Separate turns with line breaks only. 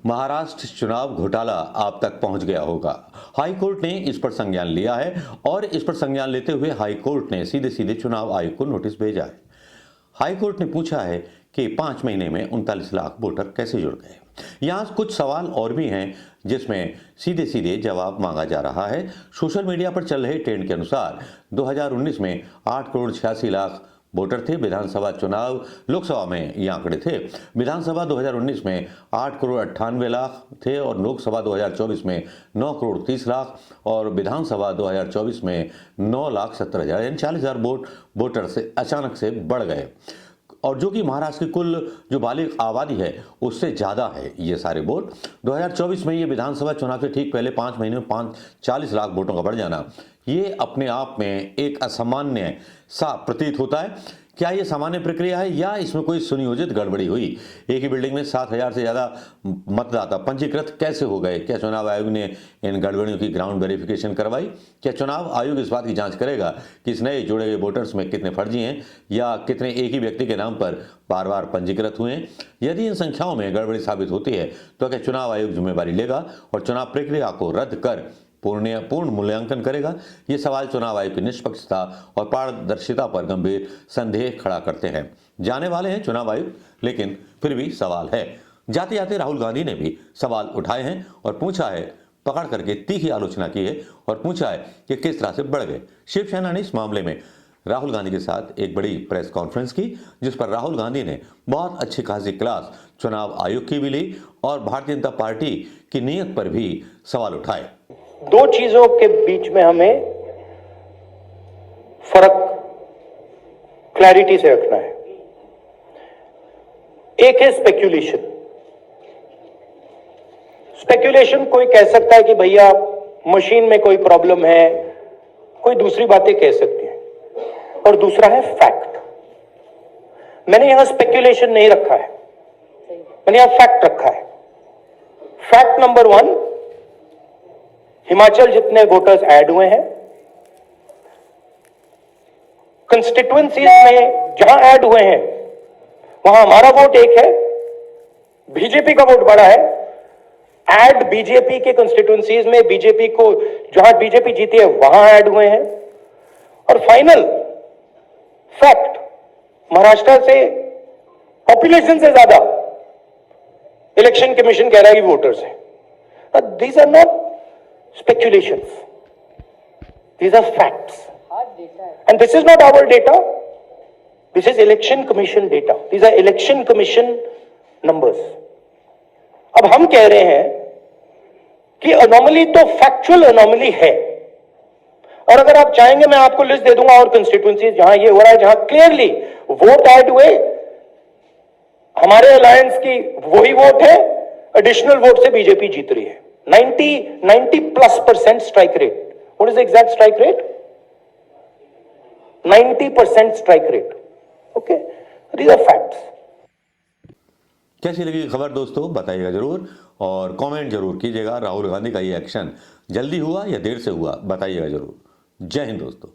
महाराष्ट्र चुनाव घोटाला आप तक पहुंच गया होगा। हाई कोर्ट ने इस पर संज्ञान लिया है और इस पर संज्ञान लेते हुए हाई कोर्ट ने सीधे सीधे चुनाव आयोग को नोटिस भेजा है। हाई कोर्ट ने पूछा है कि 5 महीने में 39 लाख वोटर कैसे जुड़ गए। यहाँ कुछ सवाल और भी हैं जिसमें सीधे सीधे जवाब मांगा जा रहा है। सोशल मीडिया पर चल रहे ट्रेंड के अनुसार 2019 में 8 करोड़ 86 लाख वोटर थे। विधानसभा चुनाव, लोकसभा में ये आंकड़े थे। विधानसभा 2019 में 8 करोड़ 98 लाख थे और लोकसभा 2024 में 9 करोड़ 30 लाख और विधानसभा 2024 में 9 लाख 70 हजार यानी 40 हजार वोटर से अचानक से बढ़ गए और जो कि महाराष्ट्र की कुल जो बालिग आबादी है उससे ज़्यादा है ये सारे वोट। 2024 में ये विधानसभा चुनाव से ठीक पहले 5 महीने में 40 लाख वोटों का बढ़ जाना ये अपने आप में एक असामान्य सा प्रतीत होता है। क्या ये सामान्य प्रक्रिया है या इसमें कोई सुनियोजित गड़बड़ी हुई? एक ही बिल्डिंग में 7,000 से ज़्यादा मतदाता पंजीकृत कैसे हो गए? क्या चुनाव आयोग ने इन गड़बड़ियों की ग्राउंड वेरिफिकेशन करवाई? क्या चुनाव आयोग इस बात की जांच करेगा कि इस नए जोड़े गए वोटर्स में कितने फर्जी हैं या कितने एक ही व्यक्ति के नाम पर बार बार पंजीकृत हुए हैं? यदि इन संख्याओं में गड़बड़ी साबित होती है तो क्या चुनाव आयोग जिम्मेवारी लेगा और चुनाव प्रक्रिया को रद्द कर पूर्ण मूल्यांकन करेगा? ये सवाल चुनाव आयोग की निष्पक्षता और पारदर्शिता पर गंभीर संदेह खड़ा करते हैं। जाने वाले हैं चुनाव आयोग, लेकिन फिर भी सवाल है। जाते जाते राहुल गांधी ने भी सवाल उठाए हैं और पूछा है, पकड़ करके तीखी आलोचना की है और पूछा है कि किस तरह से बढ़ गए। शिवसेना ने इस मामले में राहुल गांधी के साथ एक बड़ी प्रेस कॉन्फ्रेंस की जिस पर राहुल गांधी ने बहुत अच्छी खासी क्लास चुनाव आयोग की भी ली और भारतीय जनता पार्टी की नीयत पर भी सवाल उठाए।
दो चीजों के बीच में हमें फर्क क्लैरिटी से रखना है। एक है स्पेक्यूलेशन। स्पेक्यूलेशन कोई कह सकता है कि भैया मशीन में कोई प्रॉब्लम है, कोई दूसरी बातें कह सकते हैं, और दूसरा है फैक्ट। मैंने यहां स्पेक्यूलेशन नहीं रखा है, मैंने यहां फैक्ट रखा है। फैक्ट नंबर 1, हिमाचल जितने वोटर्स ऐड हुए हैं, कंस्टिट्यूएंसीज में जहां ऐड हुए हैं वहां हमारा वोट एक है, बीजेपी का वोट बड़ा है। ऐड बीजेपी के कंस्टिट्यूएंसीज में बीजेपी को जहां बीजेपी जीती है वहां ऐड हुए हैं। और फाइनल फैक्ट, महाराष्ट्र से पॉपुलेशन से ज्यादा इलेक्शन कमीशन कह रहा है कि वोटर्स है। These are not speculations, these are facts, and this is not our data, this is election commission data, these are election commission numbers। अब हम कह रहे हैं कि अनोमली तो फैक्चुअल अनोमली है, और अगर आप चाहेंगे मैं आपको लिस्ट दे दूंगा और कंस्टिट्यूएंसीज जहां ये हो रहा है, जहां क्लियरली वोट ऐड हुए, हमारे अलायंस की वही वोट है, एडिशनल वोट से बीजेपी जीत रही है। 90+% strike rate. What is the exact strike rate? 90% strike rate. Okay, these are facts.
कैसी लगी खबर दोस्तों, बताइएगा जरूर और कमेंट जरूर कीजिएगा। राहुल गांधी का ये एक्शन जल्दी हुआ या देर से हुआ, बताइएगा जरूर। जय हिंद दोस्तों।